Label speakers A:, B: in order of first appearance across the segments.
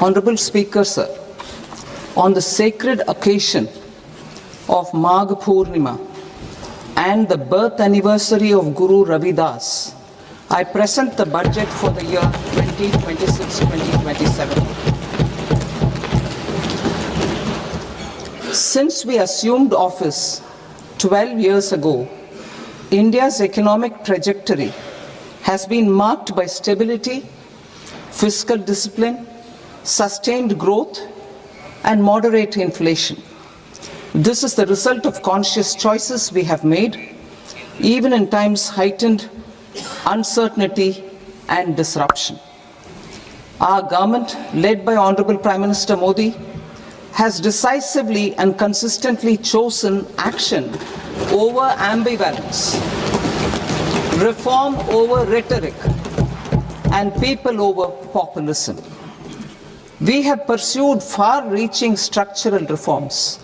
A: Honorable Speaker, sir, on the sacred occasion of Magh Purnima and the birth anniversary of Guru Ravidas, I present the budget for the year 2026-2027. Since we assumed office 12 years ago, India's economic trajectory has been marked by stability, fiscal discipline, sustained growth, and moderate inflation. This is the result of conscious choices we have made, even in times heightened uncertainty and disruption. Our government, led by Honorable Prime Minister Modi, has decisively and consistently chosen action over ambivalence, reform over rhetoric, and people over populism. We have pursued far-reaching structural reforms,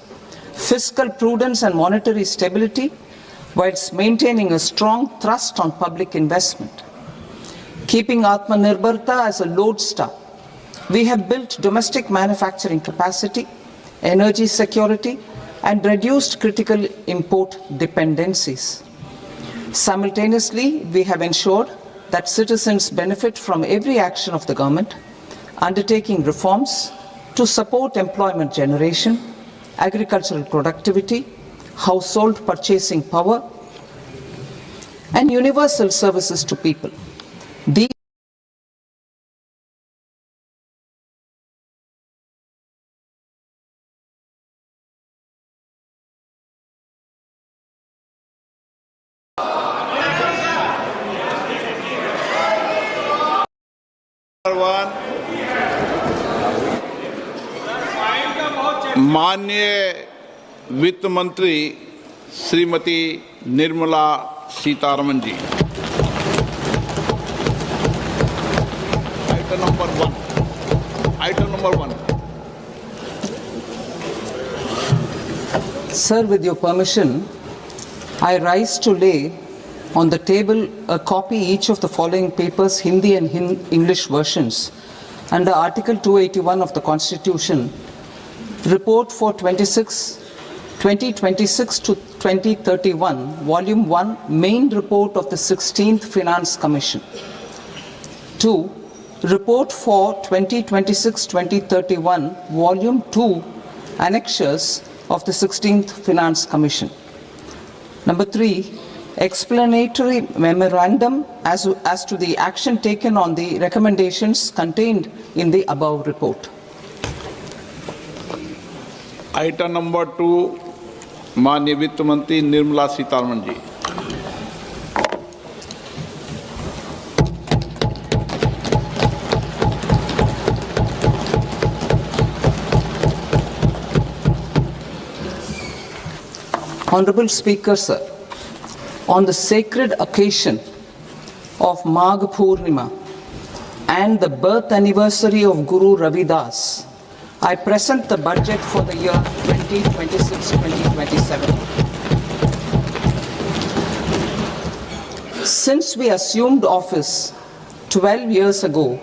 A: fiscal prudence and monetary stability, whilst maintaining a strong thrust on public investment. Keeping Atmanirbharta as a lodestar, we have built domestic manufacturing capacity, energy security, and reduced critical import dependencies. Simultaneously, we have ensured that citizens benefit from every action of the government, undertaking reforms to support employment generation, agricultural productivity, household purchasing power, and universal services to people. These
B: माननीय वित्त मंत्री Shrimati Nirmala Sitharaman ji. Item number one.
A: Sir, with your permission, I rise to lay on the table a copy each of the following papers, Hindi and English versions, under Article 281 of the Constitution, Report for 2026 to 2031, Volume 1, Main Report of the 16th Finance Commission. 2. Report for 2026-2031, Volume 2, Annexures of the 16th Finance Commission. Number 3. Explanatory memorandum as to the action taken on the recommendations contained in the above report.
B: Item number 2, माननीय वित्त मंत्री Nirmala Sitharaman ji.
A: Honorable Speaker, sir, on the sacred occasion of Magh Purnima and the birth anniversary of Guru Ravidas, I present the budget for the year 2026-2027. Since we assumed office 12 years ago,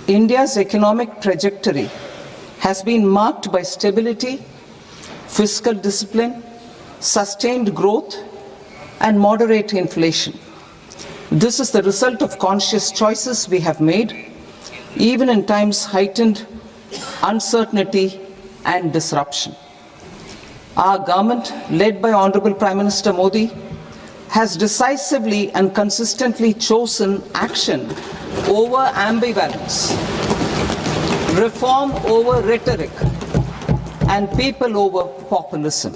A: India's economic trajectory has been marked by stability, fiscal discipline, sustained growth, and moderate inflation. This is the result of conscious choices we have made, even in times heightened uncertainty and disruption. Our government, led by Honorable Prime Minister Modi, has decisively and consistently chosen action over ambivalence, reform over rhetoric, and people over populism.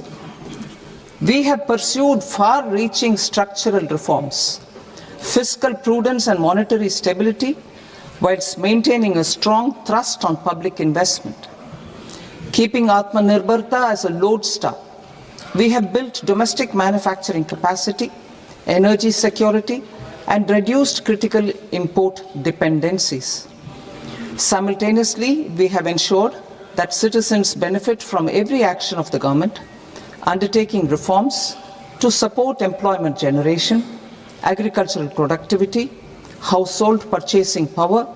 A: We have pursued far-reaching structural reforms, fiscal prudence and monetary stability, whilst maintaining a strong thrust on public investment. Keeping Atmanirbharta as a lodestar, we have built domestic manufacturing capacity, energy security, and reduced critical import dependencies. Simultaneously, we have ensured that citizens benefit from every action of the government, undertaking reforms to support employment generation, agricultural productivity, household purchasing power,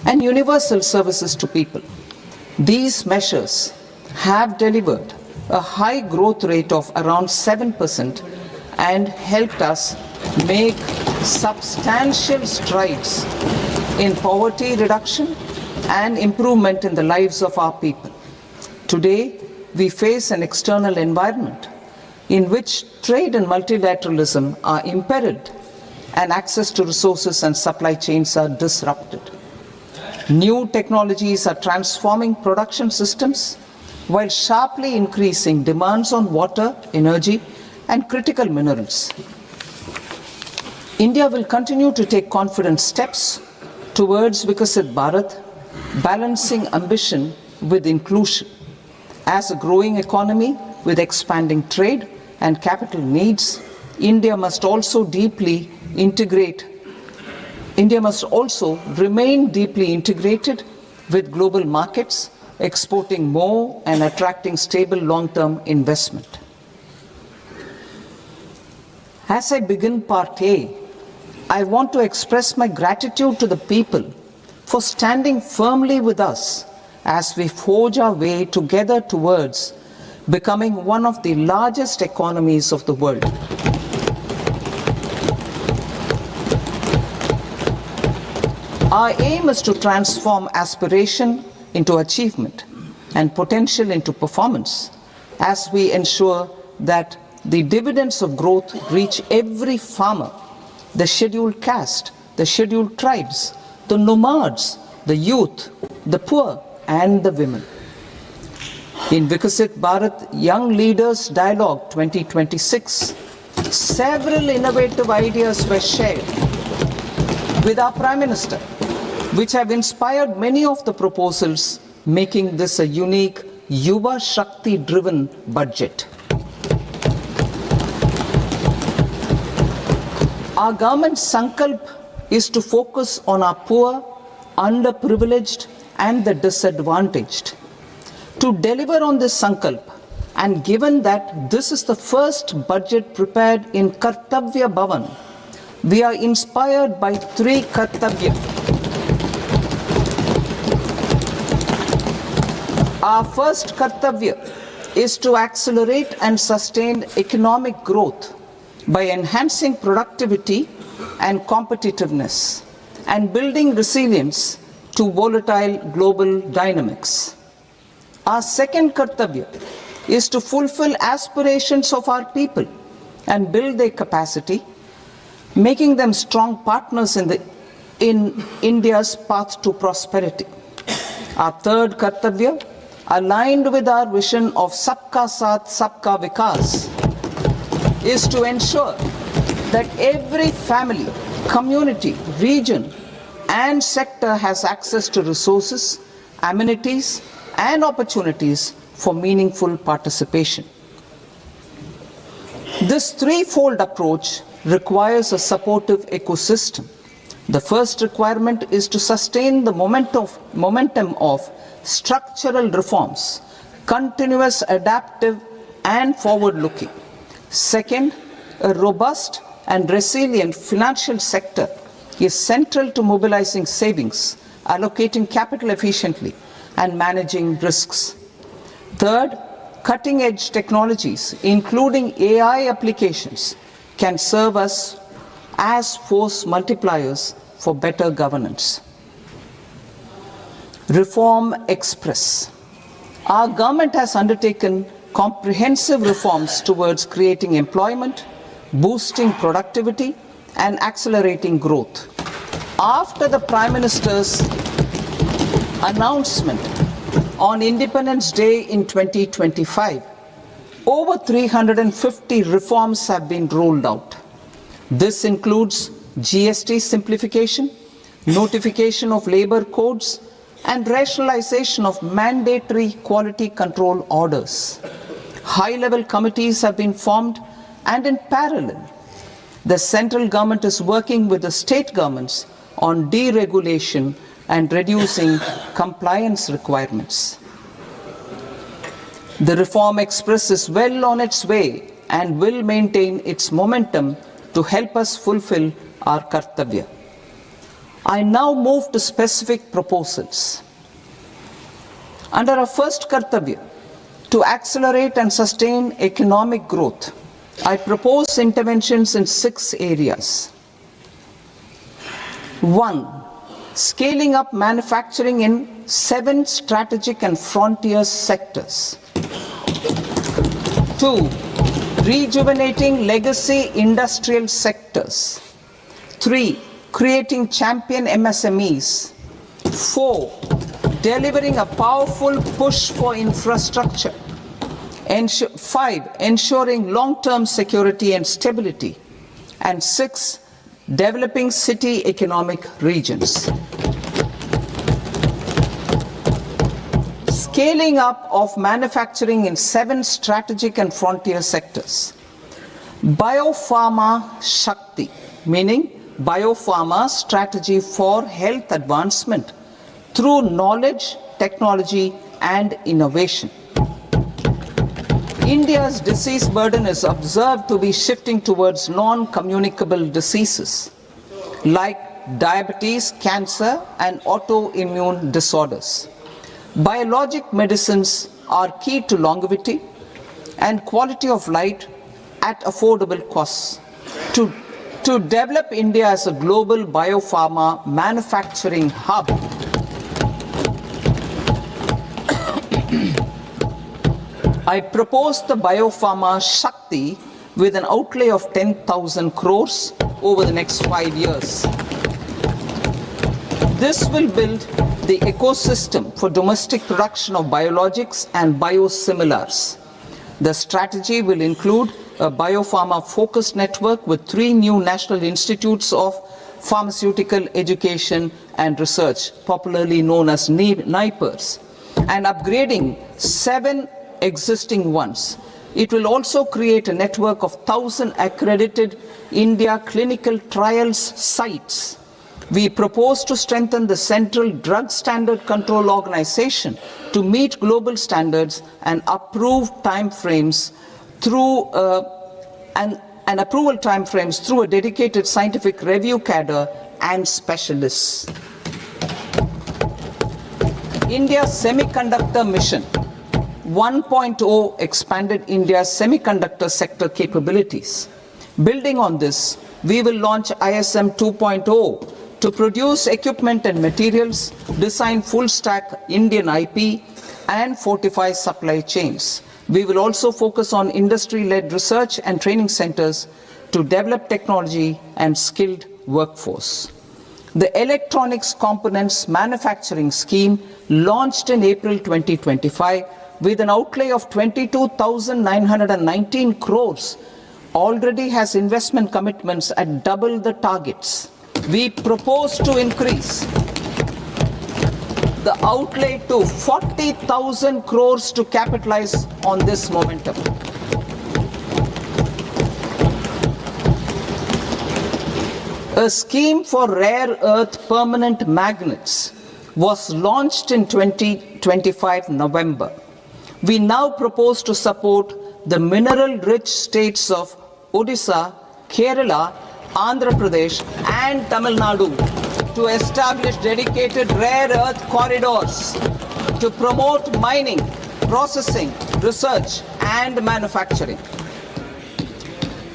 A: and universal services to people. These measures have delivered a high growth rate of around 7% and helped us make substantial strides in poverty reduction and improvement in the lives of our people. Today, we face an external environment in which trade and multilateralism are impaired and access to resources and supply chains are disrupted. New technologies are transforming production systems while sharply increasing demands on water, energy, and critical minerals. India will continue to take confident steps towards Viksit Bharat, balancing ambition with inclusion. As a growing economy with expanding trade and capital needs, India must also remain deeply integrated with global markets, exporting more and attracting stable long-term investment. As I begin part A, I want to express my gratitude to the people for standing firmly with us as we forge our way together towards becoming one of the largest economies of the world. Our aim is to transform aspiration into achievement and potential into performance as we ensure that the dividends of growth reach every farmer, the scheduled caste, the scheduled tribes, the nomads, the youth, the poor, and the women. In Viksit Bharat Young Leaders Dialogue 2026, several innovative ideas were shared with our Prime Minister, which have inspired many of the proposals, making this a unique Yuva Shakti-driven budget. Our government's sankalp is to focus on our poor, underprivileged, and the disadvantaged. To deliver on this sankalp, and given that this is the first budget prepared in Kartavya Bhavan, we are inspired by three Kartavya. Our first Kartavya is to accelerate and sustain economic growth by enhancing productivity and competitiveness and building resilience to volatile global dynamics. Our second Kartavya is to fulfill aspirations of our people and build their capacity, making them strong partners in India's path to prosperity. Our third Kartavya, aligned with our vision of Sabka Saath, Sabka Vikas, is to ensure that every family, community, region, and sector has access to resources, amenities, and opportunities for meaningful participation. This threefold approach requires a supportive ecosystem. The first requirement is to sustain the momentum of structural reforms, continuous, adaptive, and forward-looking. Second, a robust and resilient financial sector is central to mobilizing savings, allocating capital efficiently, and managing risks. Third, cutting-edge technologies, including AI applications, can serve us as force multipliers for better governance. Reform Express. Our government has undertaken comprehensive reforms towards creating employment, boosting productivity, and accelerating growth. After the Prime Minister's announcement on Independence Day in 2025, over 350 reforms have been rolled out. This includes GST simplification, notification of labor codes, and rationalization of mandatory quality control orders. High-level committees have been formed, and in parallel, the central government is working with the state governments on deregulation and reducing compliance requirements. The Reform Express is well on its way and will maintain its momentum to help us fulfill our Kartavya. I now move to specific proposals. Under our first Kartavya, to accelerate and sustain economic growth, I propose interventions in 6 areas. 1. Scaling up manufacturing in 7 strategic and frontier sectors. 2. Rejuvenating legacy industrial sectors. 3. Creating champion MSMEs. 4. Delivering a powerful push for infrastructure. 5. Ensuring long-term security and stability. And 6. Developing city economic regions. Scaling up of manufacturing in 7 strategic and frontier sectors. Biopharma Shakti, meaning biopharma strategy for health advancement through knowledge, technology, and innovation. India's disease burden is observed to be shifting towards non-communicable diseases like diabetes, cancer, and autoimmune disorders. Biologic medicines are key to longevity and quality of life at affordable costs. To develop India as a global biopharma manufacturing hub, I propose the Biopharma Shakti with an outlay of 10,000 crores over the next 5 years. This will build the ecosystem for domestic production of biologics and biosimilars. The strategy will include a biopharma-focused network with 3 new national institutes of pharmaceutical education and research, popularly known as NIPERS, and upgrading 7 existing ones. It will also create a network of 1,000 accredited India clinical trials sites. We propose to strengthen the Central Drug Standard Control Organization to meet global standards and approve timeframes through and approval timeframes through a dedicated scientific review cadre and specialists. India's Semiconductor Mission 1.0 expanded India's semiconductor sector capabilities. Building on this, we will launch ISM 2.0 to produce equipment and materials, design full-stack Indian IP, and fortify supply chains. We will also focus on industry-led research and training centers to develop technology and skilled workforce. The Electronics Components Manufacturing Scheme, launched in April 2025 with an outlay of 22,919 crores, already has investment commitments at double the targets. We propose to increase the outlay to 40,000 crores to capitalize on this momentum. A scheme for rare earth permanent magnets was launched in 2025 November. We now propose to support the mineral-rich states of Odisha, Kerala, Andhra Pradesh, and Tamil Nadu to establish dedicated rare earth corridors to promote mining, processing, research, and manufacturing.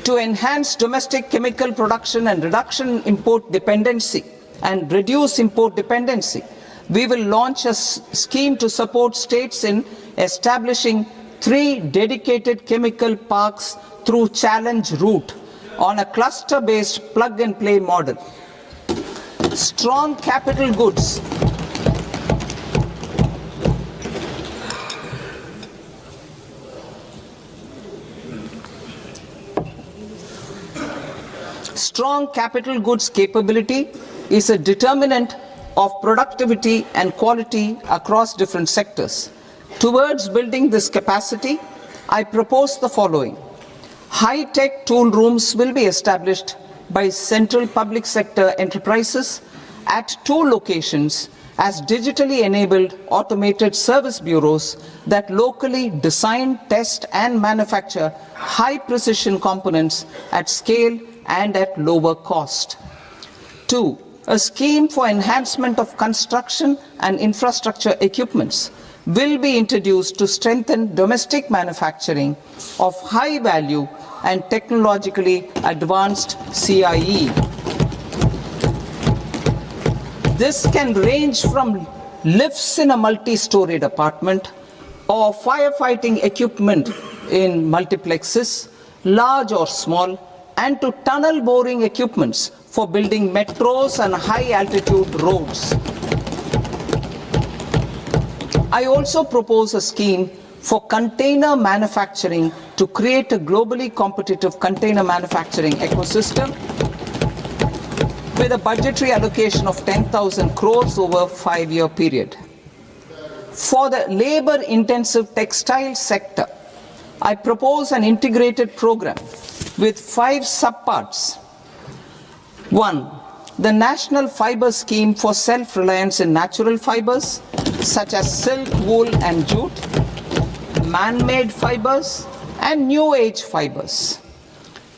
A: To enhance domestic chemical production and reduce import dependency, we will launch a scheme to support states in establishing 3 dedicated chemical parks through challenge route on a cluster-based plug-and-play model. Strong capital goods. Strong capital goods capability is a determinant of productivity and quality across different sectors. Towards building this capacity, I propose the following. High-tech tool rooms will be established by central public sector enterprises at 2 locations as digitally enabled automated service bureaus that locally design, test, and manufacture high-precision components at scale and at lower cost. 2. a scheme for enhancement of construction and infrastructure equipments will be introduced to strengthen domestic manufacturing of high value and technologically advanced CIE. This can range from lifts in a multi-storied apartment or firefighting equipment in multiplexes, large or small, and to tunnel boring equipments for building metros and high-altitude roads. I also propose a scheme for container manufacturing to create a globally competitive container manufacturing ecosystem with a budgetary allocation of 10,000 crores over a 5-year period. For the labor-intensive textile sector, I propose an integrated program with 5 subparts. 1. The National Fiber Scheme for self-reliance in natural fibers, such as silk, wool and jute, man-made fibers, and new age fibers.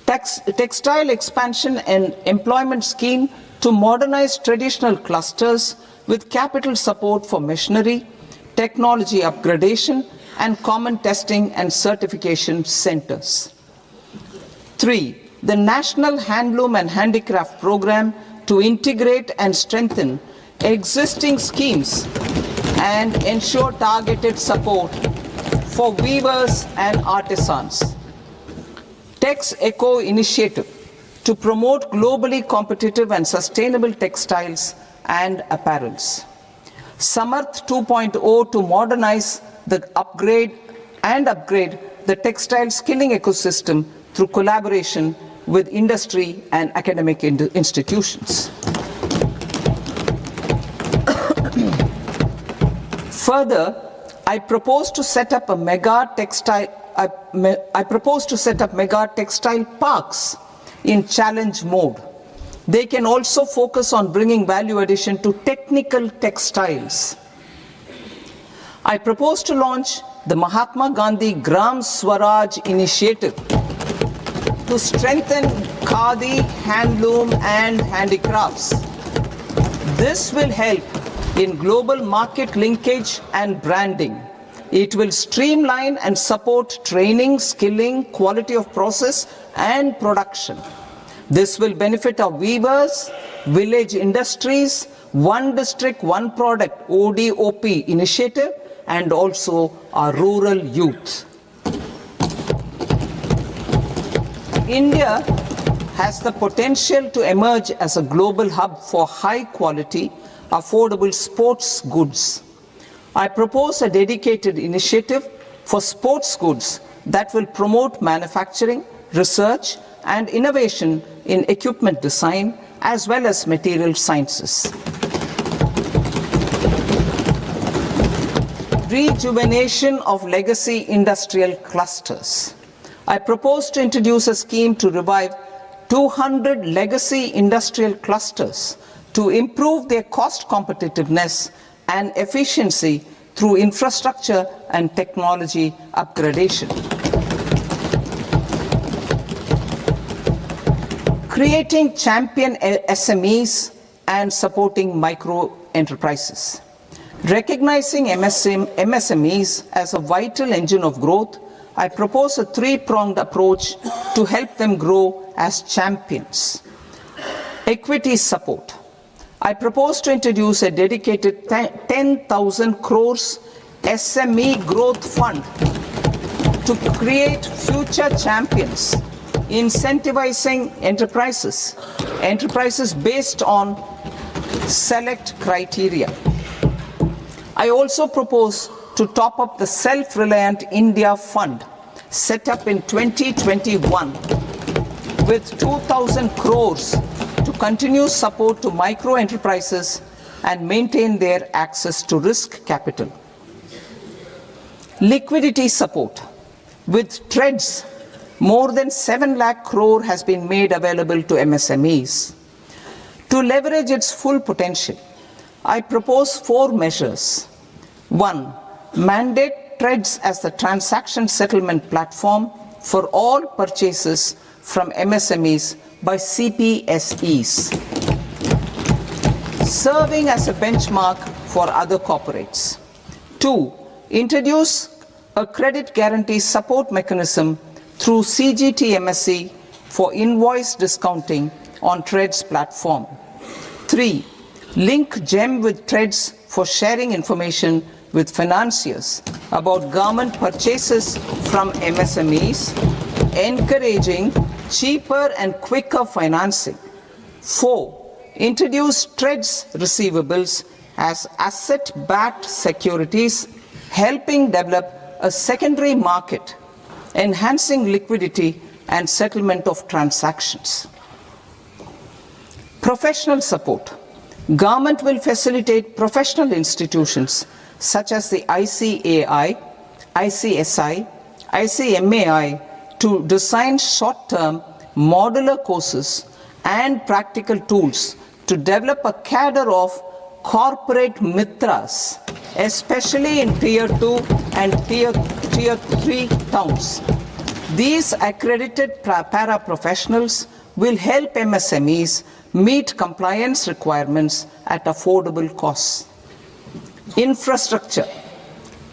A: Textile expansion and employment scheme to modernize traditional clusters with capital support for machinery, technology upgradation, and common testing and certification centers. 3. The National Handloom and Handicraft Program to integrate and strengthen existing schemes and ensure targeted support for weavers and artisans. Tex Eco initiative to promote globally competitive and sustainable textiles and apparels. Samarth 2.0 to modernize the upgrade the textile skilling ecosystem through collaboration with industry and academic institutions. Further, I propose to set up mega textile parks in challenge mode. They can also focus on bringing value addition to technical textiles. I propose to launch the Mahatma Gandhi Gram Swaraj initiative to strengthen khadi, handloom and handicrafts. This will help in global market linkage and branding. It will streamline and support training, skilling, quality of process and production. This will benefit our weavers, village industries, One District, One Product ODOP initiative, and also our rural youth. India has the potential to emerge as a global hub for high quality, affordable sports goods. I propose a dedicated initiative for sports goods that will promote manufacturing, research, and innovation in equipment design as well as material sciences. Rejuvenation of legacy industrial clusters. I propose to introduce a scheme to revive 200 legacy industrial clusters to improve their cost competitiveness and efficiency through infrastructure and technology upgradation. Creating champion SMEs and supporting micro enterprises. Recognizing MSMEs as a vital engine of growth, I propose a 3-pronged approach to help them grow as champions. Equity support. I propose to introduce a dedicated 10,000 crores SME growth fund to create future champions, incentivizing enterprises based on select criteria. I also propose to top up the Self-Reliant India Fund set up in 2021 with 2,000 crores to continue support to micro enterprises and maintain their access to risk capital. Liquidity support. With TREADS, more than 7 lakh crore has been made available to MSMEs. To leverage its full potential, I propose 4 measures. 1. Mandate TREADS as the transaction settlement platform for all purchases from MSMEs by CPSEs. serving as a benchmark for other corporates. 2. Introduce a credit guarantee support mechanism through CGT MSE for invoice discounting on TREDS platform. 3. Link GEM with TREDS for sharing information with financiers about government purchases from MSMEs, encouraging cheaper and quicker financing. 4. Introduce TREDS receivables as asset-backed securities, helping develop a secondary market, enhancing liquidity and settlement of transactions. Professional support. Government will facilitate professional institutions such as the ICAI, ICSI, ICMAI to design short-term modular courses and practical tools to develop a cadre of corporate mitras, especially in Tier 2 and Tier 3 towns. These accredited para-professionals will help MSMEs meet compliance requirements at affordable costs. Infrastructure.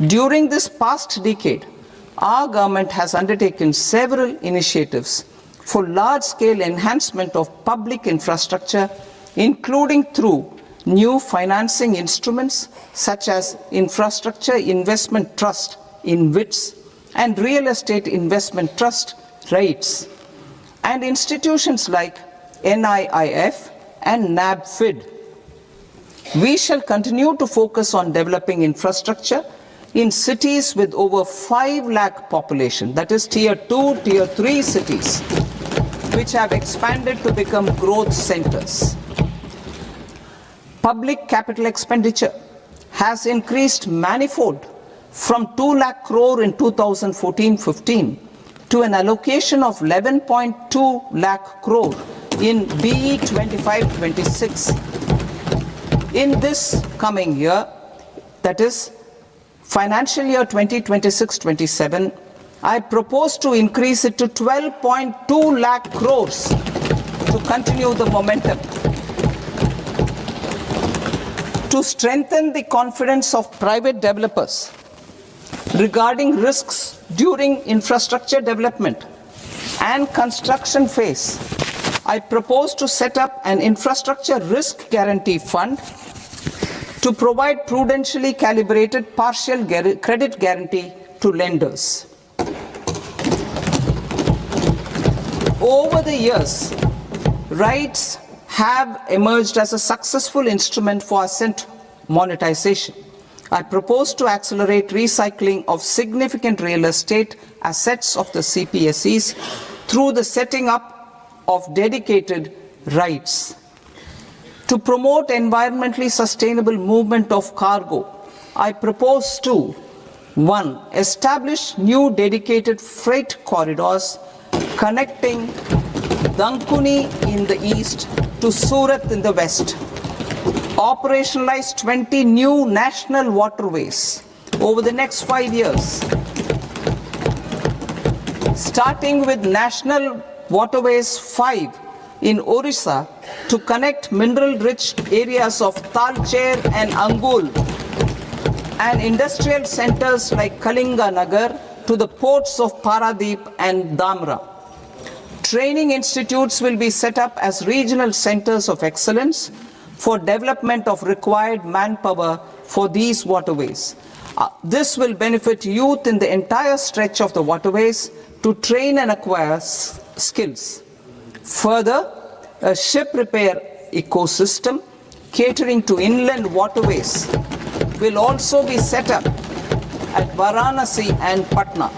A: During this past decade, our government has undertaken several initiatives for large-scale enhancement of public infrastructure, including through new financing instruments such as Infrastructure Investment Trust (InvITs) and Real Estate Investment Trust (REITs), and institutions like NIIF and NABFID. We shall continue to focus on developing infrastructure in cities with over 5 lakh population, that is Tier 2, Tier 3 cities, which have expanded to become growth centers. Public capital expenditure has increased manifold from 2 lakh crore in 2014-15 to an allocation of 11.2 lakh crore in BE 25-26. In this coming year, that is financial year 2026-27, I propose to increase it to 12.2 lakh crores to continue the momentum. To strengthen the confidence of private developers regarding risks during infrastructure development and construction phase, I propose to set up an infrastructure risk guarantee fund to provide prudentially calibrated partial credit guarantee to lenders. Over the years, REITs have emerged as a successful instrument for asset monetization. I propose to accelerate recycling of significant real estate assets of the CPSEs through the setting up of dedicated REITs. To promote environmentally sustainable movement of cargo, I propose to 1. Establish new dedicated freight corridors connecting Dankuni in the east to Surat in the west. Operationalize 20 new national waterways over the next 5 years, starting with National Waterways 5 in Orissa to connect mineral-rich areas of Talcher and Angul and industrial centers like Kalinga Nagar to the ports of Paradeep and Dhamra. Training institutes will be set up as regional centers of excellence for development of required manpower for these waterways. This will benefit youth in the entire stretch of the waterways to train and acquire skills. Further, a ship repair ecosystem catering to inland waterways will also be set up at Varanasi and Patna.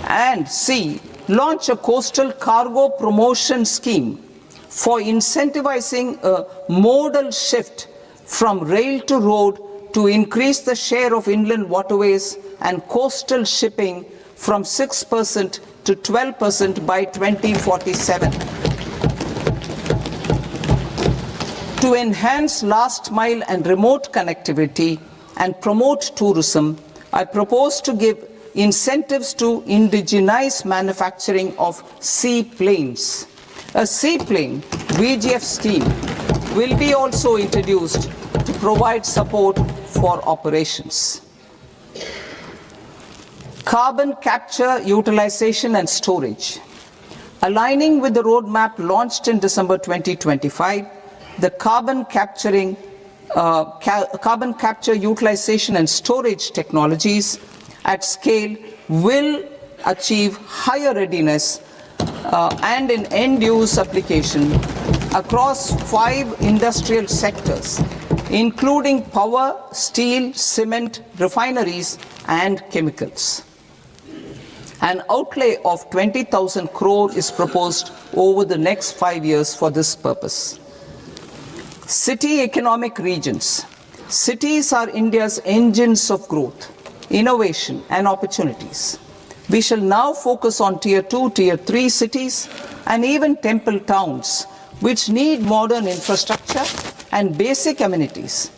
A: And C. Launch a coastal cargo promotion scheme for incentivizing a modal shift from rail to road to increase the share of inland waterways and coastal shipping from 6% to 12% by 2047. To enhance last mile and remote connectivity and promote tourism, I propose to give incentives to indigenize manufacturing of seaplanes. A seaplane VGF scheme will be also introduced to provide support for operations. Carbon capture, utilization and storage. Aligning with the roadmap launched in December 2025, the carbon capture, utilization and storage technologies at scale will achieve higher readiness and an end-use application across 5 industrial sectors, including power, steel, cement, refineries, and chemicals. An outlay of 20,000 crore is proposed over the next 5 years for this purpose. City economic regions. Cities are India's engines of growth, innovation, and opportunities. We shall now focus on Tier 2, Tier 3 cities, and even temple towns, which need modern infrastructure and basic amenities.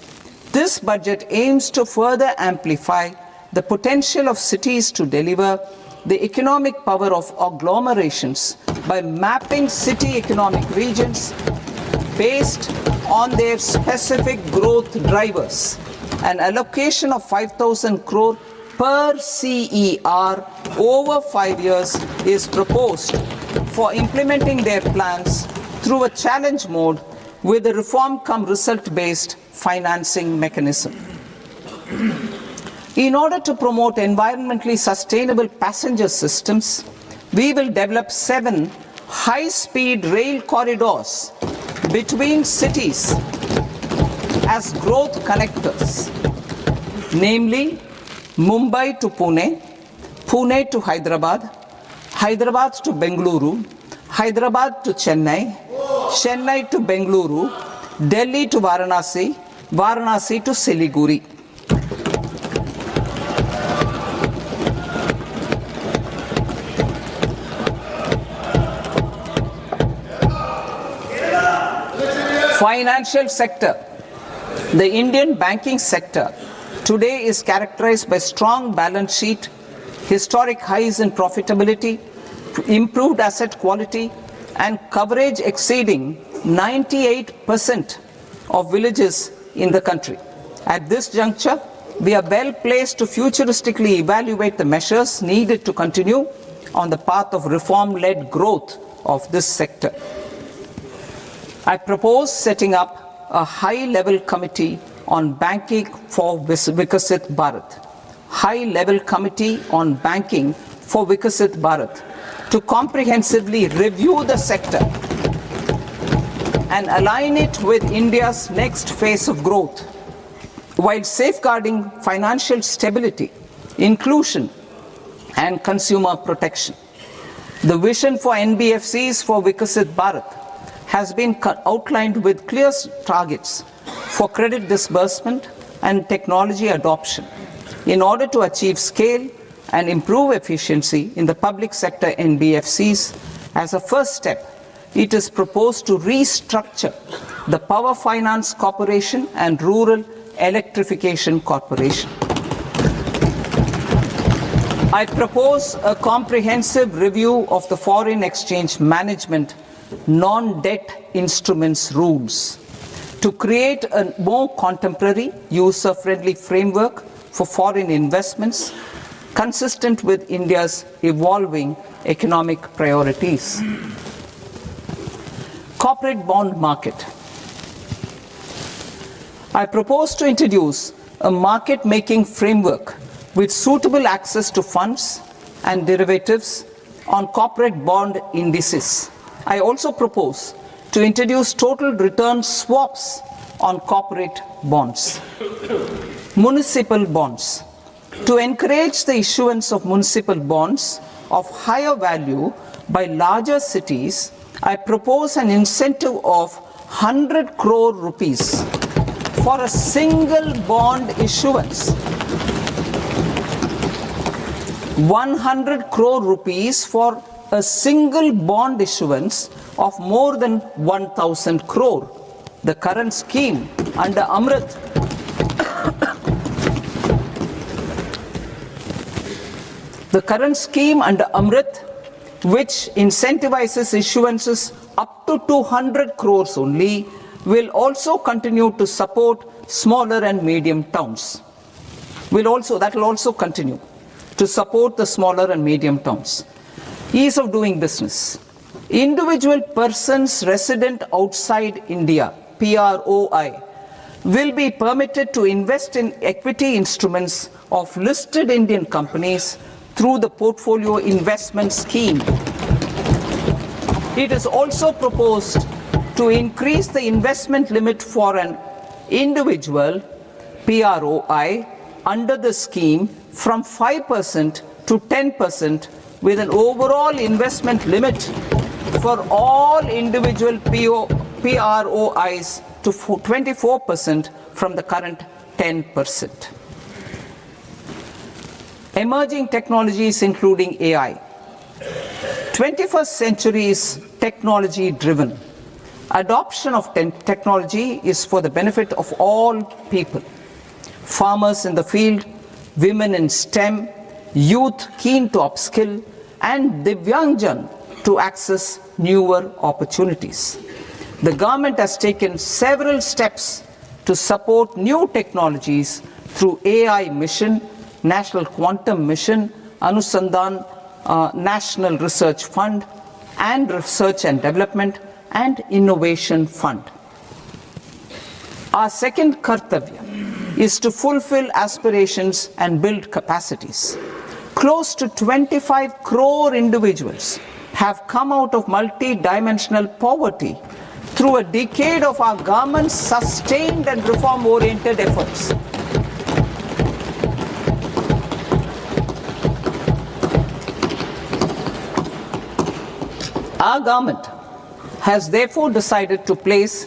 A: This budget aims to further amplify the potential of cities to deliver the economic power of agglomerations by mapping city economic regions based on their specific growth drivers. An allocation of 5,000 crore per CER over 5 years is proposed for implementing their plans through a challenge mode with a reform-cum-result-based financing mechanism. In order to promote environmentally sustainable passenger systems, we will develop 7 high-speed rail corridors between cities as growth connectors, namely Mumbai to Pune, Pune to Hyderabad, Hyderabad to Bengaluru, Hyderabad to Chennai, Chennai to Bengaluru, Delhi to Varanasi, Varanasi to Siliguri. Financial sector. The Indian banking sector today is characterized by strong balance sheet, historic highs in profitability, improved asset quality, and coverage exceeding 98% of villages in the country. At this juncture, we are well placed to futuristically evaluate the measures needed to continue on the path of reform-led growth of this sector. I propose setting up a high-level committee on banking for Vikasit Bharat. High-level committee on banking for Vikasit Bharat to comprehensively review the sector and align it with India's next phase of growth, while safeguarding financial stability, inclusion, and consumer protection. The vision for NBFCs for Vikasit Bharat has been outlined with clear targets for credit disbursement and technology adoption in order to achieve scale and improve efficiency in the public sector NBFCs. As a first step, it is proposed to restructure the Power Finance Corporation and Rural Electrification Corporation. I propose a comprehensive review of the foreign exchange management non-debt instruments rules to create a more contemporary, user-friendly framework for foreign investments consistent with India's evolving economic priorities. Corporate bond market. I propose to introduce a market-making framework with suitable access to funds and derivatives on corporate bond indices. I also propose to introduce total return swaps on corporate bonds. Municipal bonds. To encourage the issuance of municipal bonds of higher value by larger cities, I propose an incentive of 100 crore rupees for a single bond issuance. 100 crore rupees for a single bond issuance of more than 1,000 crore. The current scheme under Amrit which incentivizes issuances up to 200 crores only, will also continue to support smaller and medium towns. That will also continue to support the smaller and medium towns. Ease of doing business. Individual persons resident outside India, PROI, will be permitted to invest in equity instruments of listed Indian companies through the Portfolio Investment Scheme. It is also proposed to increase the investment limit for an individual PROI under the scheme from 5% to 10%, with an overall investment limit for all individual PROIs to 24% from the current 10%. Emerging technologies including AI. 21st century is technology driven. Adoption of technology is for the benefit of all people. Farmers in the field, women in STEM, youth keen to upskill, and Divyangjan to access newer opportunities. The government has taken several steps to support new technologies through AI Mission, National Quantum Mission, Anusandhan National Research Fund, and Research and Development and Innovation Fund. Our second kartavya is to fulfill aspirations and build capacities. Close to 25 crore individuals have come out of multi-dimensional poverty through a decade of our government's sustained and reform-oriented efforts. Our government has therefore decided to place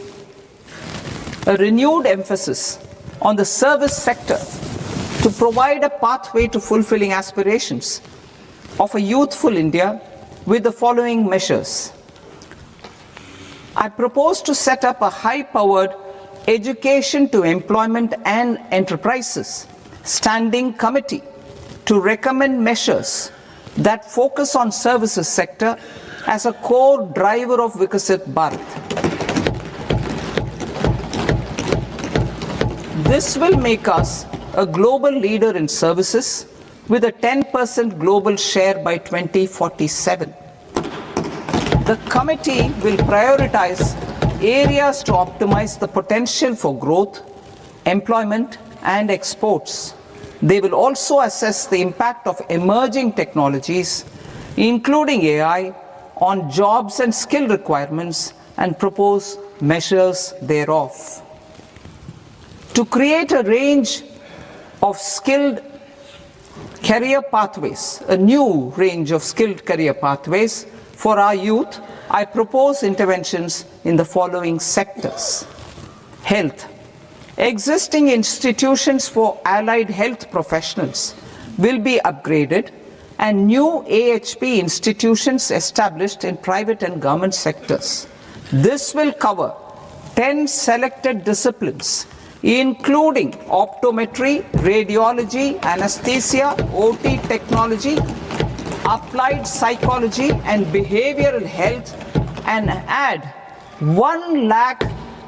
A: a renewed emphasis on the service sector to provide a pathway to fulfilling aspirations of a youthful India with the following measures. I propose to set up a high-powered Education to Employment and Enterprises Standing Committee to recommend measures that focus on services sector as a core driver of Viksit Bharat. This will make us a global leader in services with a 10% global share by 2047. The committee will prioritize areas to optimize the potential for growth, employment, and exports. They will also assess the impact of emerging technologies, including AI, on jobs and skill requirements and propose measures thereof. To create a range of skilled career pathways, a new range of skilled career pathways for our youth, I propose interventions in the following sectors. Health. Existing institutions for allied health professionals will be upgraded and new AHP institutions established in private and government sectors. This will cover 10 selected disciplines, including optometry, radiology, anesthesia, OT technology, applied psychology and behavioral health, and add 1 lakh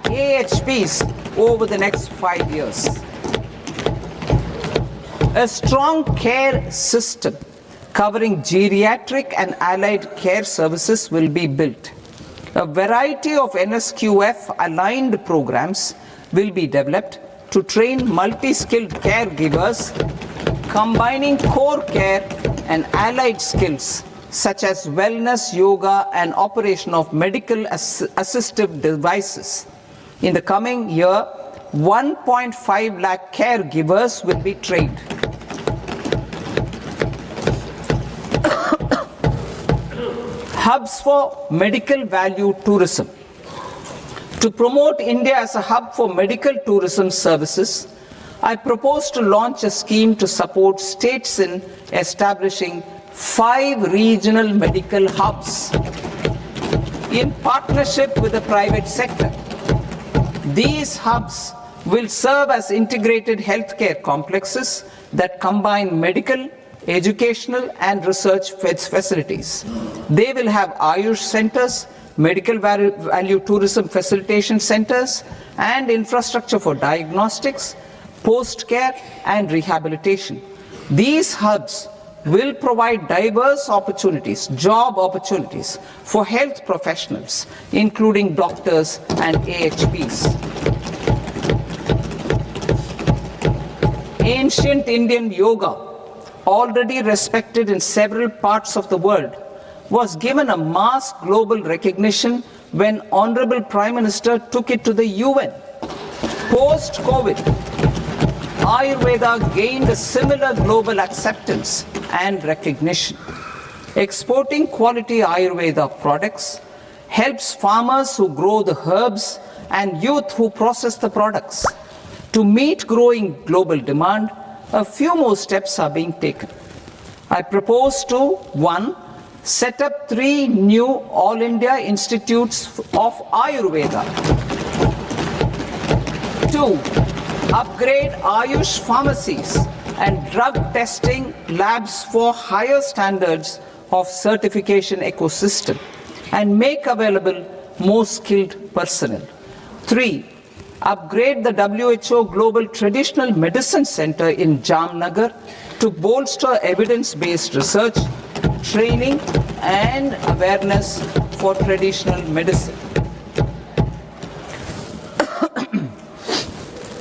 A: AHPs over the next 5 years. A strong care system covering geriatric and allied care services will be built. A variety of NSQF aligned programs will be developed to train multi-skilled caregivers, combining core care and allied skills such as wellness, yoga, and operation of medical assistive devices. In the coming year, 1.5 lakh caregivers will be trained. Hubs for medical value tourism. To promote India as a hub for medical tourism services, I propose to launch a scheme to support states in establishing 5 regional medical hubs in partnership with the private sector. These hubs will serve as integrated healthcare complexes that combine medical, educational, and research facilities. They will have Ayush centers, medical value tourism facilitation centers, and infrastructure for diagnostics, post-care, and rehabilitation. These hubs will provide diverse opportunities, job opportunities for health professionals, including doctors and AHPs. Ancient Indian yoga, already respected in several parts of the world, was given a mass global recognition when Honorable Prime Minister took it to the UN. Post-COVID, Ayurveda gained a similar global acceptance and recognition. Exporting quality Ayurveda products helps farmers who grow the herbs and youth who process the products. To meet growing global demand, a few more steps are being taken. I propose to 1. Set up 3 new All India Institutes of Ayurveda. 2. Upgrade Ayush pharmacies and drug testing labs for higher standards of certification ecosystem and make available more skilled personnel. 3. Upgrade the WHO Global Traditional Medicine Center in Jamnagar to bolster evidence-based research, training, and awareness for traditional medicine.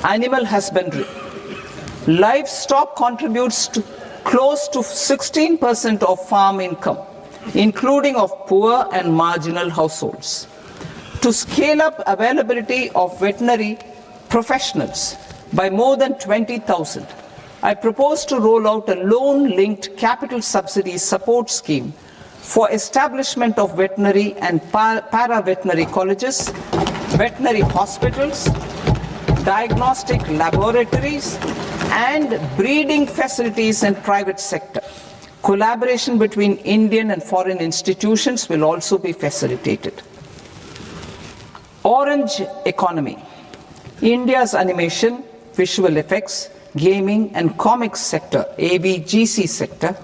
A: Animal husbandry. Livestock contributes to close to 16% of farm income, including of poor and marginal households. To scale up availability of veterinary professionals by more than 20,000, I propose to roll out a loan-linked capital subsidy support scheme for establishment of veterinary and para-veterinary colleges, veterinary hospitals, diagnostic laboratories, and breeding facilities in private sector. Collaboration between Indian and foreign institutions will also be facilitated. Orange economy. India's animation, visual effects, gaming and comics sector, AVGC sector,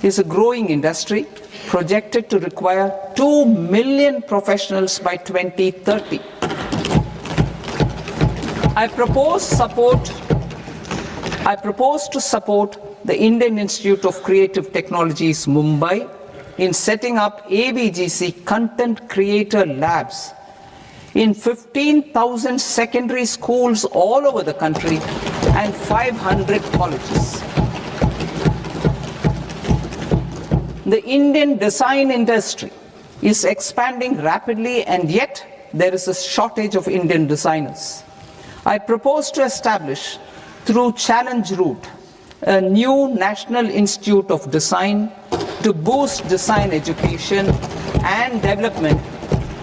A: is a growing industry projected to require 2 million professionals by 2030. I propose to support the Indian Institute of Creative Technologies, Mumbai, in setting up AVGC content creator labs in 15,000 secondary schools all over the country and 500 colleges. The Indian design industry is expanding rapidly, and yet there is a shortage of Indian designers. I propose to establish, through Challenge Route, a new National Institute of Design to boost design education and development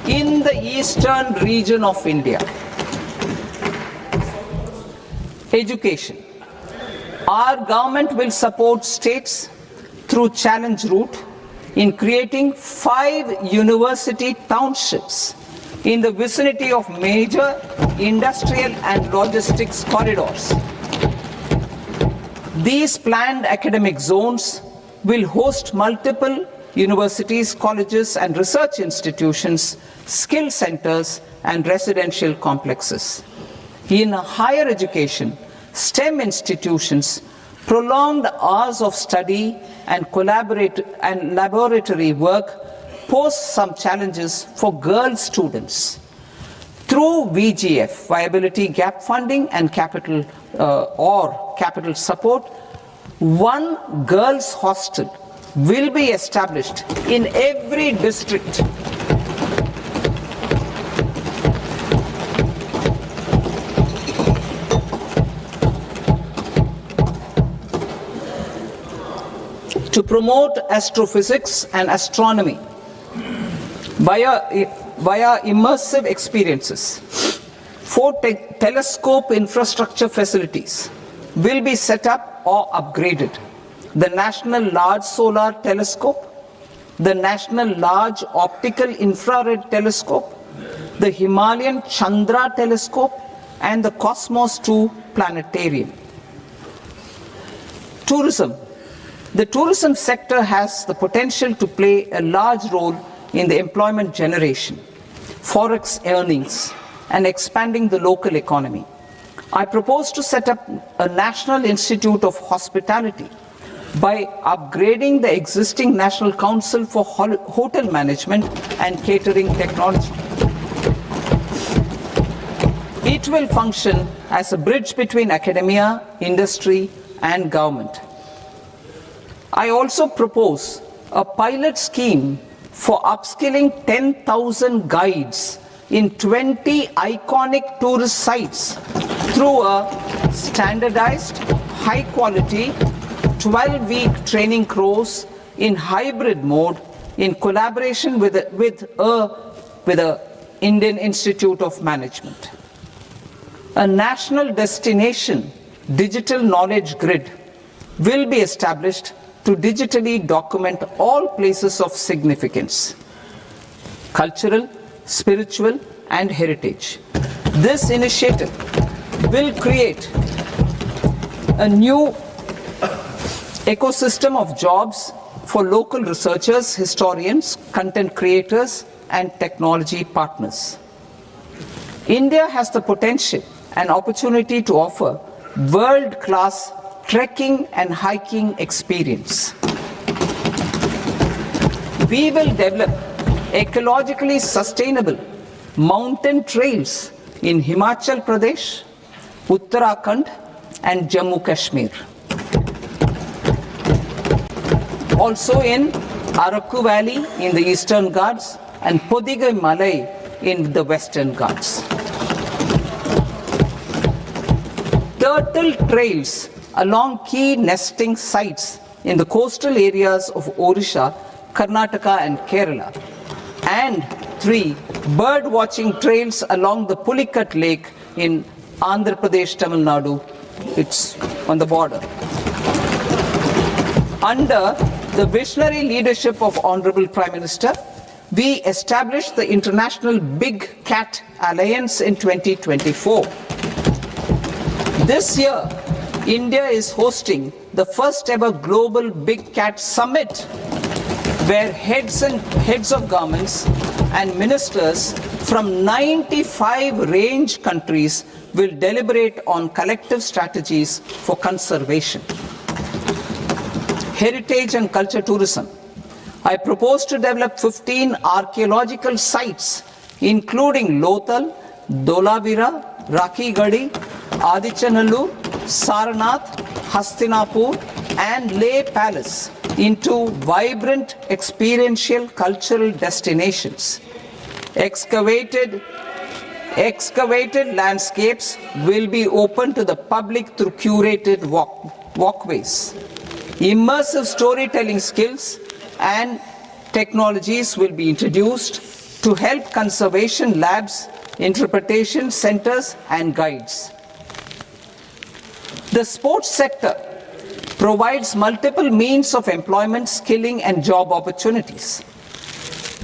A: in the eastern region of India. Education. Our government will support states through Challenge Route in creating 5 university townships in the vicinity of major industrial and logistics corridors. These planned academic zones will host multiple universities, colleges, and research institutions, skill centers, and residential complexes. In higher education, STEM institutions, prolonged hours of study and laboratory work pose some challenges for girl students. Through VGF, Viability Gap Funding and capital support, 1 girls' hostel will be established in every district. To promote astrophysics and astronomy via immersive experiences, 4 telescope infrastructure facilities will be set up or upgraded. The National Large Solar Telescope, the National Large Optical Infrared Telescope, the Himalayan Chandra Telescope, and the Cosmos 2 Planetarium. Tourism. The tourism sector has the potential to play a large role in the employment generation. forex earnings, and expanding the local economy. I propose to set up a National Institute of Hospitality by upgrading the existing National Council for Hotel Management and Catering Technology. It will function as a bridge between academia, industry, and government. I also propose a pilot scheme for upskilling 10,000 guides in 20 iconic tourist sites through a standardized, high-quality, 12-week training course in hybrid mode in collaboration with the Indian Institute of Management. A national destination digital knowledge grid will be established to digitally document all places of significance, cultural, spiritual, and heritage. This initiative will create a new ecosystem of jobs for local researchers, historians, content creators, and technology partners. India has the potential and opportunity to offer world-class trekking and hiking experience. We will develop ecologically sustainable mountain trails in Himachal Pradesh, Uttarakhand, and Jammu Kashmir. Also in Araku Valley in the Eastern Ghats and Podigai Malai in the Western Ghats. Turtle trails along key nesting sites in the coastal areas of Odisha, Karnataka, and Kerala. And 3 bird watching trails along the Pulikat Lake in Andhra Pradesh, Tamil Nadu. It's on the border. Under the visionary leadership of Honorable Prime Minister, we established the International Big Cat Alliance in 2024. This year, India is hosting the first ever Global Big Cat Summit, where heads of governments and ministers from 95 range countries will deliberate on collective strategies for conservation. Heritage and culture tourism. I propose to develop 15 archaeological sites, including Lothal, Dholavira, Rakhi Gadi, Adichanallur, Sarnath, Hastinapur, and Leh Palace into vibrant experiential cultural destinations. Excavated landscapes will be open to the public through curated walkways. Immersive storytelling skills and technologies will be introduced to help conservation labs, interpretation centers, and guides. The sports sector provides multiple means of employment, skilling, and job opportunities.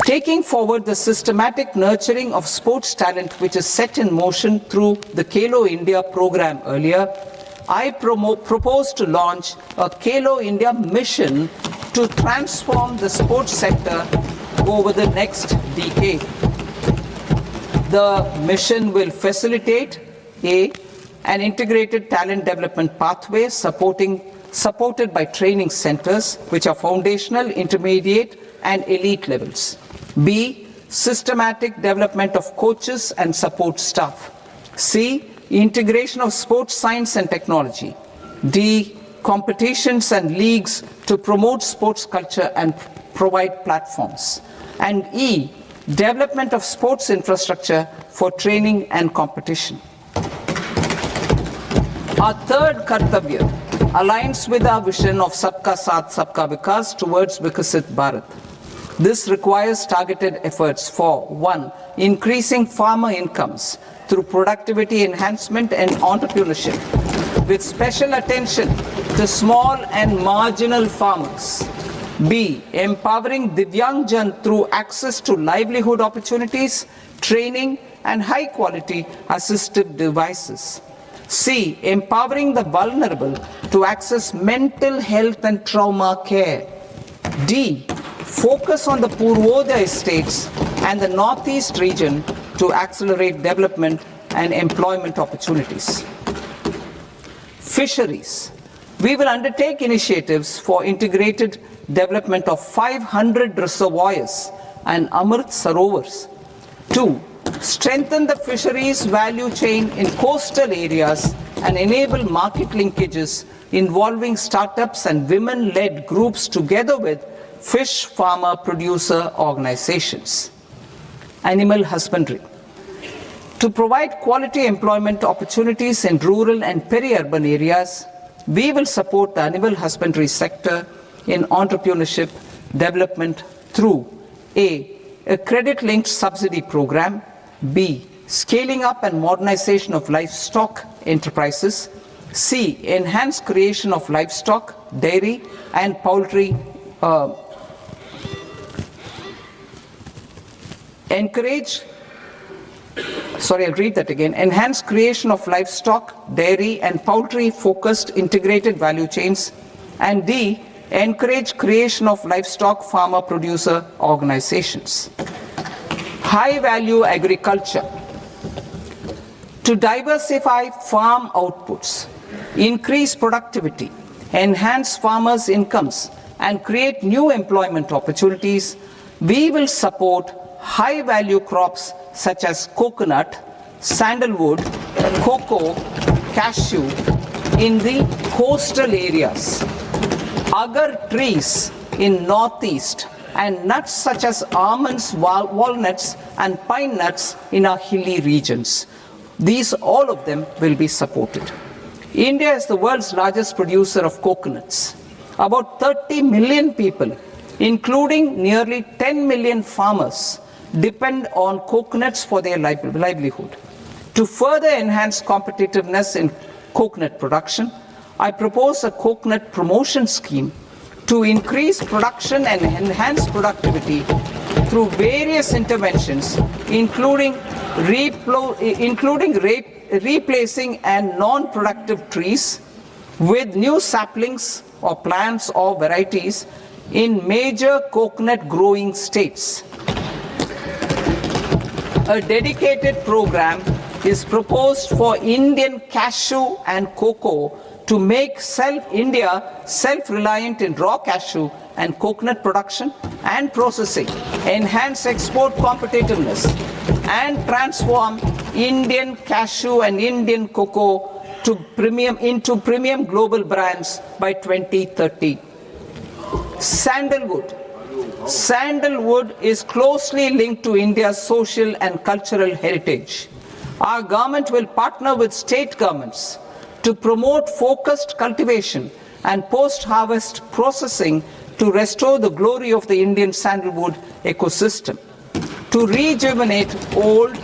A: Taking forward the systematic nurturing of sports talent, which is set in motion through the Khelo India program earlier, I propose to launch a Khelo India mission to transform the sports sector over the next decade. The mission will facilitate an integrated talent development pathway supported by training centers, which are foundational, intermediate, and elite levels. B, systematic development of coaches and support staff. C, integration of sports science and technology. D, competitions and leagues to promote sports culture and provide platforms. And E, development of sports infrastructure for training and competition. Our third Kartavya aligns with our vision of Sabka Saath, Sabka Vikas towards Vikasit Bharat. This requires targeted efforts for 1, increasing farmer incomes through productivity enhancement and entrepreneurship, with special attention to small and marginal farmers. B, empowering Divyangjan through access to livelihood opportunities, training, and high-quality assistive devices. C, empowering the vulnerable to access mental health and trauma care. D, focus on the Purvodaya states and the Northeast region to accelerate development and employment opportunities. Fisheries. We will undertake initiatives for integrated development of 500 reservoirs and Amrit Sarovars to strengthen the fisheries value chain in coastal areas and enable market linkages involving startups and women-led groups together with fish farmer producer organizations. Animal husbandry. To provide quality employment opportunities in rural and peri-urban areas, we will support the animal husbandry sector in entrepreneurship development through A. A credit-linked subsidy program, B. Scaling up and modernization of livestock enterprises, C. Enhanced creation of livestock, dairy and poultry Enhanced creation of livestock, dairy and poultry focused integrated value chains, and D. Encourage creation of livestock farmer producer organizations. High value agriculture. To diversify farm outputs, increase productivity, enhance farmers' incomes, and create new employment opportunities, we will support high value crops such as coconut, sandalwood, cocoa, cashew in the coastal areas, agar trees in northeast, and nuts such as almonds, walnuts, and pine nuts in our hilly regions. These, all of them, will be supported. India is the world's largest producer of coconuts. About 30 million people, including nearly 10 million farmers, depend on coconuts for their livelihood. To further enhance competitiveness in coconut production, I propose a coconut promotion scheme to increase production and enhance productivity through various interventions, including replacing and non-productive trees with new saplings or plants or varieties in major coconut growing states. A dedicated program is proposed for Indian cashew and cocoa to make India self-reliant in raw cashew and coconut production and processing, enhance export competitiveness, and transform Indian cashew and Indian cocoa into premium global brands by 2030. Sandalwood. Sandalwood is closely linked to India's social and cultural heritage. Our government will partner with state governments to promote focused cultivation and post-harvest processing to restore the glory of the Indian sandalwood ecosystem, to rejuvenate old,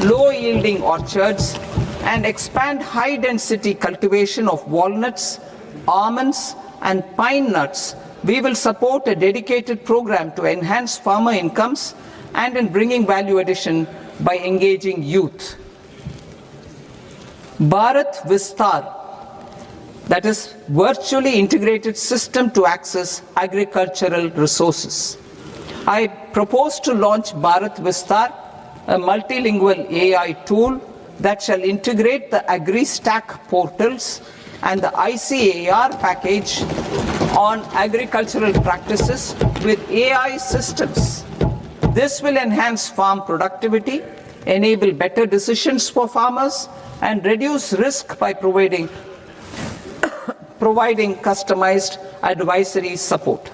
A: low-yielding orchards, and expand high-density cultivation of walnuts, almonds, and pine nuts. We will support a dedicated program to enhance farmer incomes and in bringing value addition by engaging youth. Bharat Vistar, that is virtually integrated system to access agricultural resources. I propose to launch Bharat Vistar, a multilingual AI tool that shall integrate the AgriStack portals and the ICAR package on agricultural practices with AI systems. This will enhance farm productivity, enable better decisions for farmers, and reduce risk by providing customized advisory support.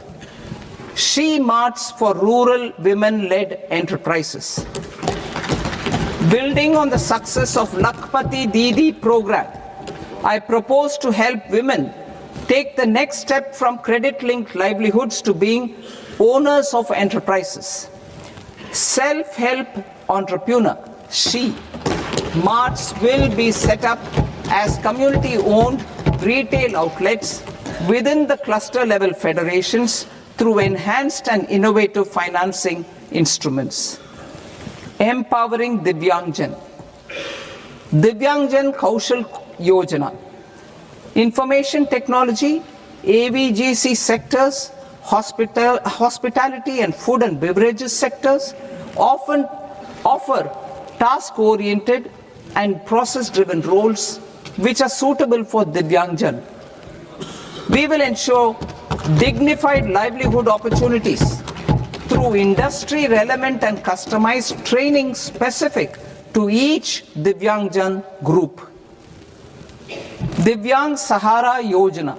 A: She Marts for rural women-led enterprises. Building on the success of Lakpati Didi program, I propose to help women take the next step from credit-linked livelihoods to being owners of enterprises. Self-help entrepreneur, She Marts will be set up as community-owned retail outlets within the cluster-level federations through enhanced and innovative financing instruments. Empowering Divyangjan. Divyangjan Kaushal Yojana. Information technology, AVGC sectors, hospitality and food and beverages sectors often offer task-oriented and process-driven roles which are suitable for Divyangjan. We will ensure dignified livelihood opportunities through industry-relevant and customized training specific to each Divyangjan group. Divyang Sahara Yojana,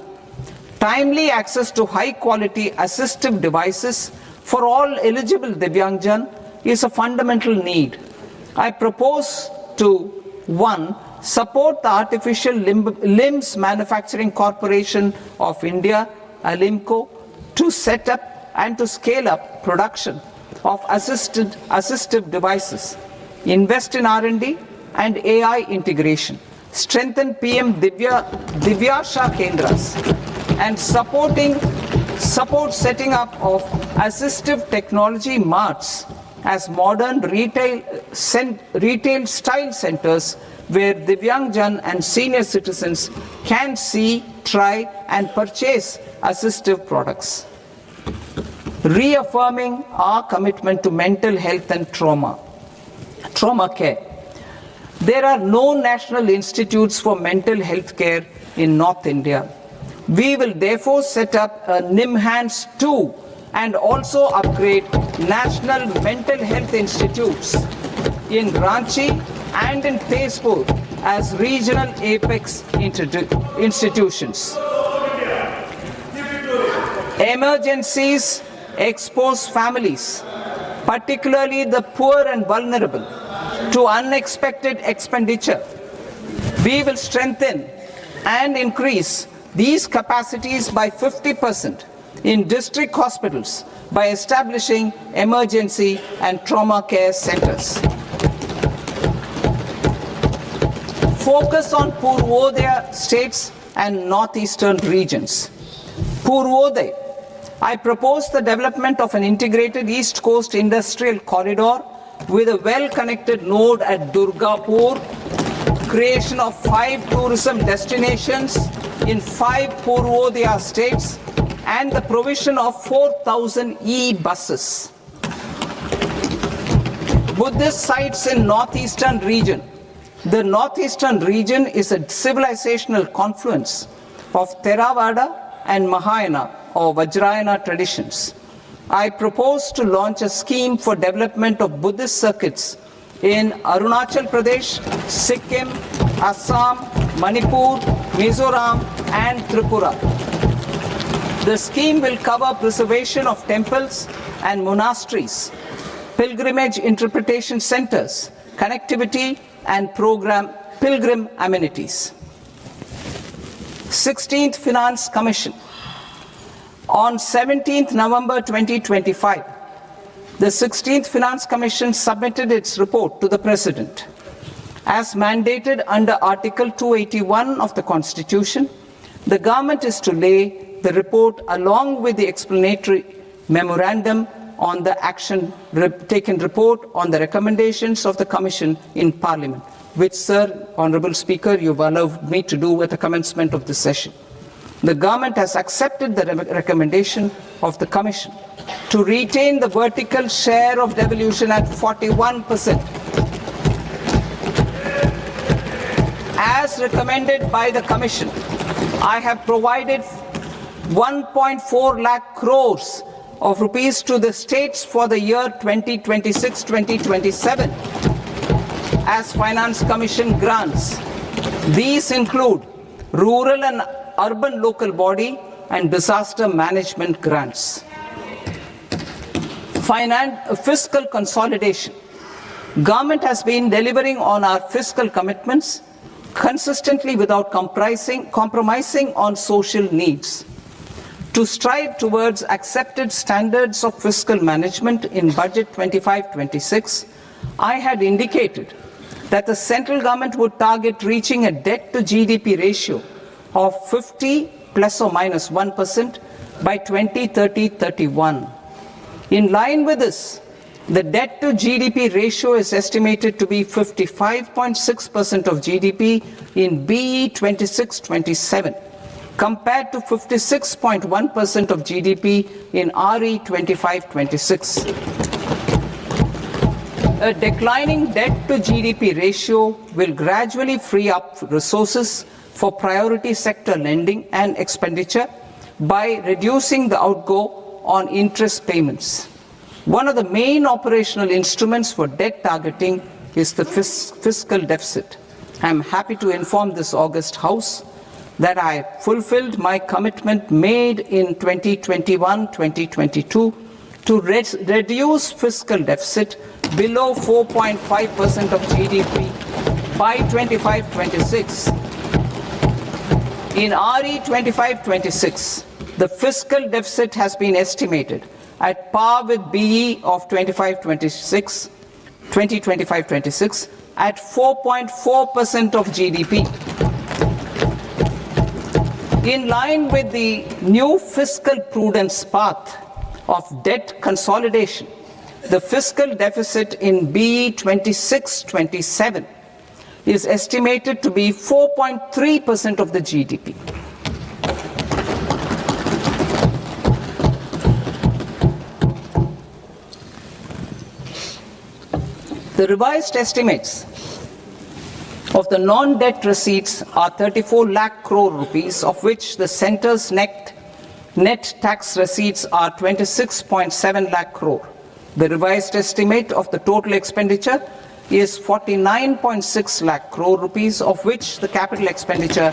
A: timely access to high-quality assistive devices for all eligible Divyangjan is a fundamental need. I propose to 1. Support the Artificial Limbs Manufacturing Corporation of India, ALIMCO, to set up and to scale up production of assistive devices, invest in R&D and AI integration, strengthen PM Divyasha Kendras, and support setting up of assistive technology marts as modern retail style centers where Divyangjan and senior citizens can see, try and purchase assistive products. Reaffirming our commitment to mental health and trauma care. There are no national institutes for mental health care in North India. We will therefore set up a NIMHANS 2 and also upgrade national mental health institutes in Ranchi and in Tezpur as regional apex institutions. Emergencies expose families, particularly the poor and vulnerable, to unexpected expenditure. We will strengthen and increase these capacities by 50% in district hospitals by establishing emergency and trauma care centers. Focus on Purvodaya states and northeastern regions. Purvodaya, I propose the development of an integrated East Coast industrial corridor with a well-connected node at Durgapur, creation of 5 tourism destinations in 5 Purvodaya states, and the provision of 4,000 e-buses. Buddhist sites in northeastern region. The northeastern region is a civilizational confluence of Theravada and Mahayana or Vajrayana traditions. I propose to launch a scheme for development of Buddhist circuits in Arunachal Pradesh, Sikkim, Assam, Manipur, Mizoram and Tripura. The scheme will cover preservation of temples and monasteries, pilgrimage interpretation centers, connectivity and pilgrim amenities. 16th Finance Commission. On 17th November 2025, the 16th Finance Commission submitted its report to the President. As mandated under Article 281 of the Constitution, the government is to lay the report along with the explanatory memorandum on the action taken report on the recommendations of the Commission in Parliament, which, Sir, Honourable Speaker, you've allowed me to do at the commencement of this session. The government has accepted the recommendation of the Commission to retain the vertical share of devolution at 41%. As recommended by the Commission, I have provided 1.4 lakh crores of rupees to the states for the year 2026-2027 as Finance Commission grants. These include rural and urban local body and disaster management grants. Fiscal consolidation. Government has been delivering on our fiscal commitments consistently without compromising on social needs. To strive towards accepted standards of fiscal management in Budget 25-26, I had indicated that the central government would target reaching a debt to GDP ratio of 50 plus or minus 1% by 2030-31. In line with this, the debt to GDP ratio is estimated to be 55.6% of GDP in BE 26-27. compared to 56.1% of GDP in RE 25-26. A declining debt to GDP ratio will gradually free up resources for priority sector lending and expenditure by reducing the outgo on interest payments. One of the main operational instruments for debt targeting is the fiscal deficit. I am happy to inform this august House that I fulfilled my commitment made in 2021-2022 to reduce fiscal deficit below 4.5% of GDP by 25-26. In RE 25-26, the fiscal deficit has been estimated at par with BE of 2025-26 at 4.4% of GDP. In line with the new fiscal prudence path of debt consolidation, the fiscal deficit in BE 26-27 is estimated to be 4.3% of the GDP. The revised estimates of the non-debt receipts are 34 lakh crore rupees, of which the centre's net tax receipts are 26.7 lakh crore. The revised estimate of the total expenditure is 49.6 lakh crore rupees, of which the capital expenditure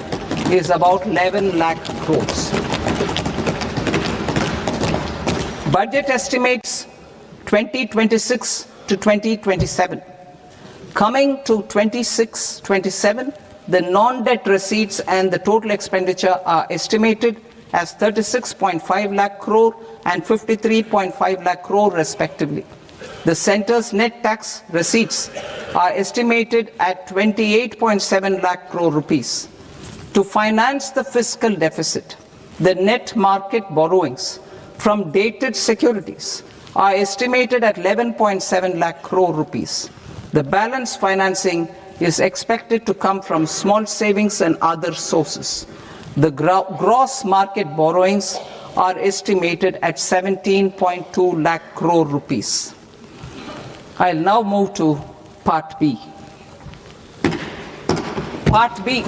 A: is about 11 lakh crores. Budget estimates 2026 to 2027. Coming to 26-27, the non-debt receipts and the total expenditure are estimated as 36.5 lakh crore and 53.5 lakh crore respectively. The centre's net tax receipts are estimated at 28.7 lakh crore rupees. To finance the fiscal deficit, the net market borrowings from dated securities are estimated at 11.7 lakh crore rupees. The balance financing is expected to come from small savings and other sources. The gross market borrowings are estimated at 17.2 lakh crore rupees. I'll now move to Part B. Part B,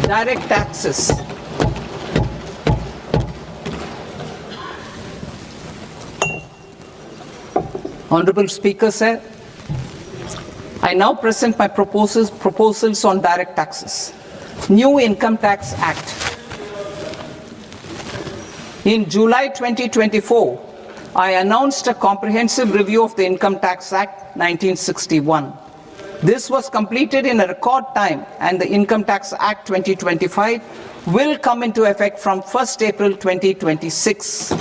A: direct taxes. Honorable Speaker, sir, I now present my proposals on direct taxes. New Income Tax Act. In July 2024, I announced a comprehensive review of the Income Tax Act 1961. This was completed in a record time, and the Income Tax Act 2025 will come into effect from 1st April 2026.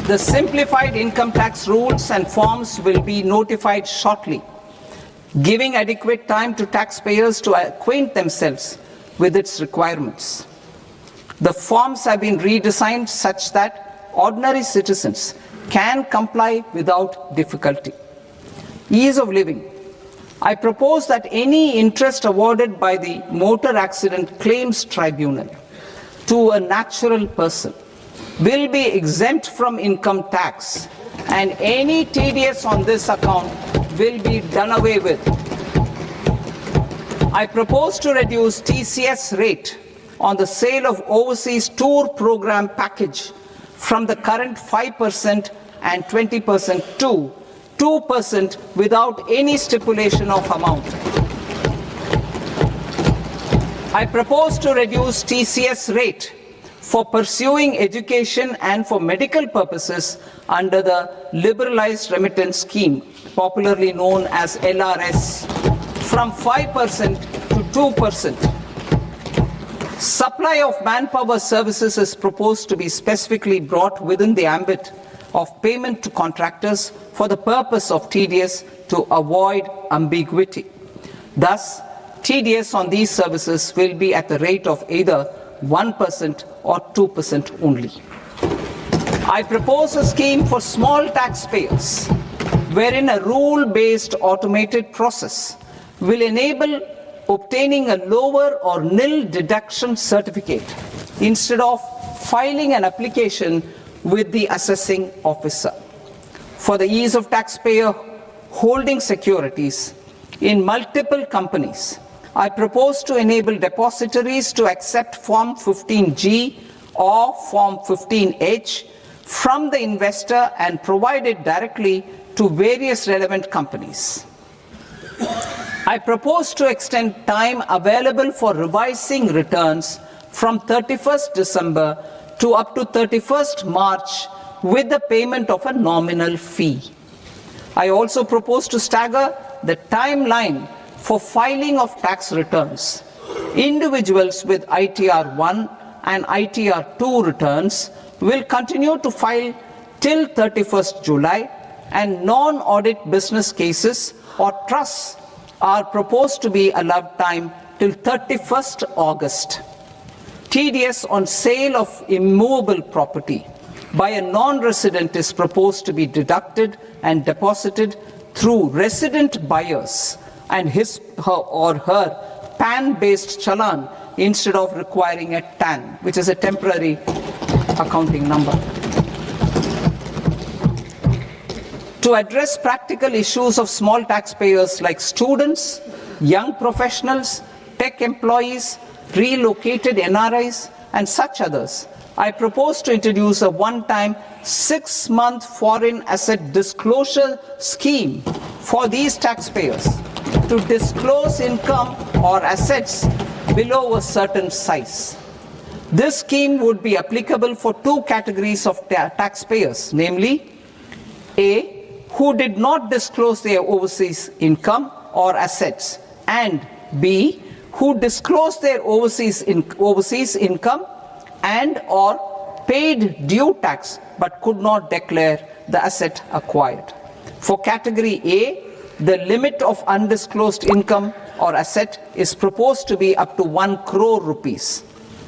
A: The simplified income tax rules and forms will be notified shortly, giving adequate time to taxpayers to acquaint themselves with its requirements. The forms have been redesigned such that ordinary citizens can comply without difficulty. Ease of living. I propose that any interest awarded by the Motor Accident Claims Tribunal to a natural person will be exempt from income tax, and any TDS on this account will be done away with. I propose to reduce TCS rate on the sale of overseas tour program package from the current 5% and 20% to 2% without any stipulation of amount. I propose to reduce TCS rate for pursuing education and for medical purposes under the Liberalized Remittance Scheme, popularly known as LRS, from 5% to 2%. Supply of manpower services is proposed to be specifically brought within the ambit of payment to contractors for the purpose of TDS to avoid ambiguity. Thus, TDS on these services will be at the rate of either 1% or 2% only. I propose a scheme for small taxpayers, wherein a rule-based automated process will enable obtaining a lower or nil deduction certificate instead of filing an application with the assessing officer. For the ease of taxpayer holding securities in multiple companies, I propose to enable depositories to accept Form 15G or Form 15H from the investor and provide it directly to various relevant companies. I propose to extend time available for revising returns from 31st December to up to 31st March with the payment of a nominal fee. I also propose to stagger the timeline for filing of tax returns. Individuals with ITR 1 and ITR 2 returns will continue to file till 31st July, and non-audit business cases or trusts are proposed to be allowed time till 31st August. TDS on sale of immovable property by a non-resident is proposed to be deducted and deposited through resident buyers and his or her PAN-based challan instead of requiring a TAN, which is a temporary accounting number. To address practical issues of small taxpayers like students, young professionals, tech employees, relocated NRIs, and such others, I propose to introduce a one-time 6-month foreign asset disclosure scheme for these taxpayers to disclose income or assets below a certain size. This scheme would be applicable for two categories of taxpayers, namely A, who did not disclose their overseas income or assets, and B, who disclosed their overseas income and or paid due tax but could not declare the asset acquired. For category A, the limit of undisclosed income or asset is proposed to be up to 1 crore rupees.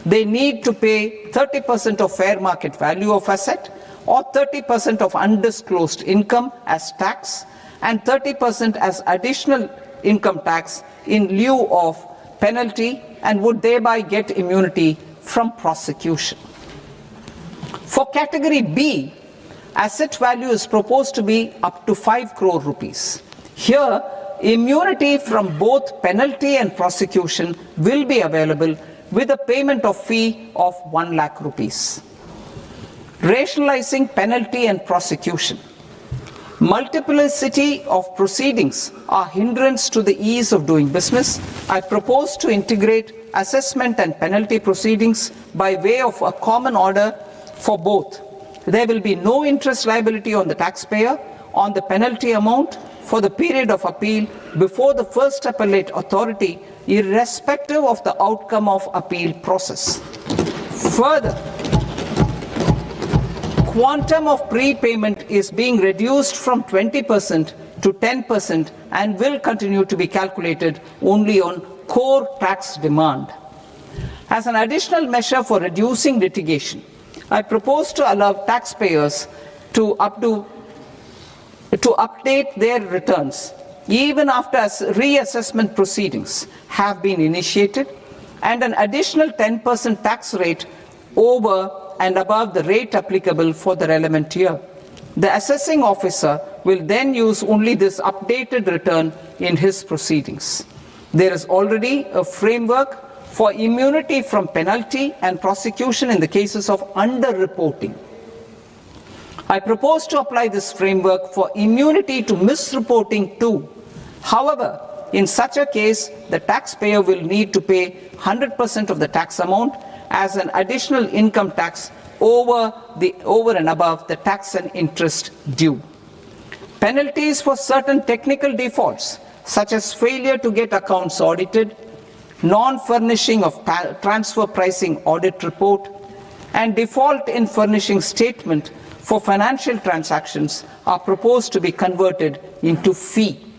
A: They need to pay 30% of fair market value of asset or 30% of undisclosed income as tax and 30% as additional income tax in lieu of penalty, and would thereby get immunity from prosecution. For category B, asset value is proposed to be up to 5 crore rupees. Here, immunity from both penalty and prosecution will be available with a payment of fee of 1 lakh rupees. Rationalizing penalty and prosecution. Multiplicity of proceedings are hindrance to the ease of doing business. I propose to integrate assessment and penalty proceedings by way of a common order for both. There will be no interest liability on the taxpayer on the penalty amount for the period of appeal before the first appellate authority, irrespective of the outcome of appeal process. Further, quantum of prepayment is being reduced from 20% to 10% and will continue to be calculated only on core tax demand. As an additional measure for reducing litigation, I propose to allow taxpayers to update their returns even after reassessment proceedings have been initiated, and an additional 10% tax rate over and above the rate applicable for the relevant year. The assessing officer will then use only this updated return in his proceedings. There is already a framework for immunity from penalty and prosecution in the cases of underreporting. I propose to apply this framework for immunity to misreporting too. However, in such a case, the taxpayer will need to pay 100% of the tax amount as an additional income tax over and above the tax and interest due. Penalties for certain technical defaults, such as failure to get accounts audited, non-furnishing of transfer pricing audit report, and default in furnishing statement for financial transactions, are proposed to be converted into fee.